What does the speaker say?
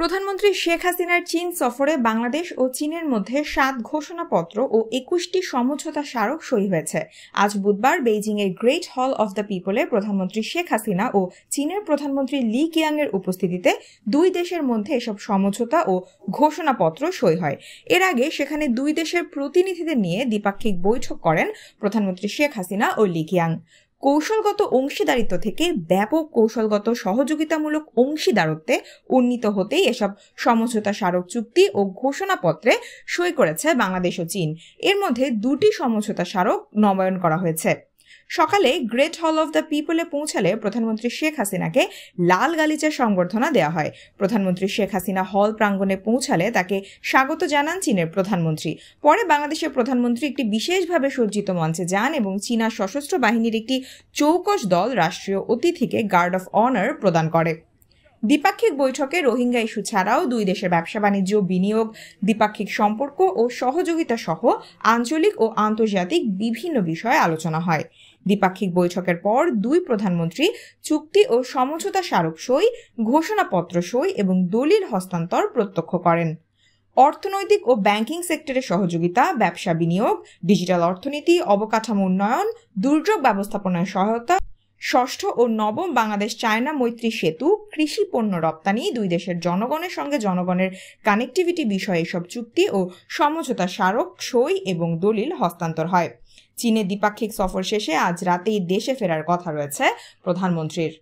প্রধানমন্ত্রী শেখ হাসিনার চীন সফরে বাংলাদেশ ও চীনের মধ্যে 7 ঘোষণাপত্র ও 21টি সমঝোতা স্মারক সই হয়েছে। আজ বুধবার বেইজিংয়ের গ্রেট হল অব দ্য পিপলে প্রধানমন্ত্রী শেখ হাসিনা ও চীনের প্রধানমন্ত্রী লি কিয়াংয়ের উপস্থিতিতে দুই দেশের মধ্যে এসব সমঝোতা ও ঘোষণাপত্র সই হয়। এর আগে সেখানে দুই দেশের প্রতিনিধিদের নিয়ে দ্বিপাক্ষিক বৈঠক করেন প্রধানমন্ত্রী শেখ হাসিনা ও লি কিয়াং। কৌশলগত অংশীদারিত্ব থেকে ব্যাপক কৌশলগত সহযোগিতামূলক অংশীদারত্বে উন্নীত হতেই এসব সমঝোতা স্মারক চুক্তি ও ঘোষণাপত্রে সই করেছে বাংলাদেশ ও চীন। এর মধ্যে দুটি সমঝোতা স্মারক নবায়ন করা হয়েছে। সকালে গ্রেট হল অব দ্য পিপলে পৌঁছালে প্রধানমন্ত্রী শেখ হাসিনাকে লাল গালিচার সংবর্ধনা দেওয়া হয়। প্রধানমন্ত্রী শেখ হাসিনা হল প্রাঙ্গণে পৌঁছালে তাকে স্বাগত জানান চীনের প্রধানমন্ত্রী। পরে বাংলাদেশের প্রধানমন্ত্রী একটি বিশেষভাবে সজ্জিত মঞ্চে যান এবং চীনা সশস্ত্র বাহিনীর একটি চৌকস দল রাষ্ট্রীয় অতিথিকে গার্ড অফ অনার প্রদান করে। দ্বিপাক্ষিক বৈঠকে রোহিঙ্গা ইস্যু ছাড়াও দুই দেশের ব্যবসা বাণিজ্য, বিনিয়োগ, দ্বিপাক্ষিক সম্পর্ক ও সহযোগিতা সহ আঞ্চলিক ও আন্তর্জাতিক বিভিন্ন বিষয়ে আলোচনা হয়। দ্বিপাক্ষিক বৈঠকের পর দুই প্রধানমন্ত্রী চুক্তি ও সমঝোতা স্মারক সই, ঘোষণাপত্র সই এবং দলিল হস্তান্তর প্রত্যক্ষ করেন। অর্থনৈতিক ও ব্যাংকিং সেক্টরে সহযোগিতা, ব্যবসা বিনিয়োগ, ডিজিটাল অর্থনীতি, অবকাঠামো উন্নয়ন, দুর্যোগ ব্যবস্থাপনায় সহায়তা, ষষ্ঠ ও নবম বাংলাদেশ চায়না মৈত্রী সেতু, কৃষি পণ্য রপ্তানি, দুই দেশের জনগণের সঙ্গে জনগণের কানেক্টিভিটি বিষয়ে এসব চুক্তি ও সমঝোতা স্মারক সই এবং দলিল হস্তান্তর হয়। চীনের দ্বিপাক্ষিক সফর শেষে আজ রাতেই দেশে ফেরার কথা রয়েছে প্রধানমন্ত্রীর।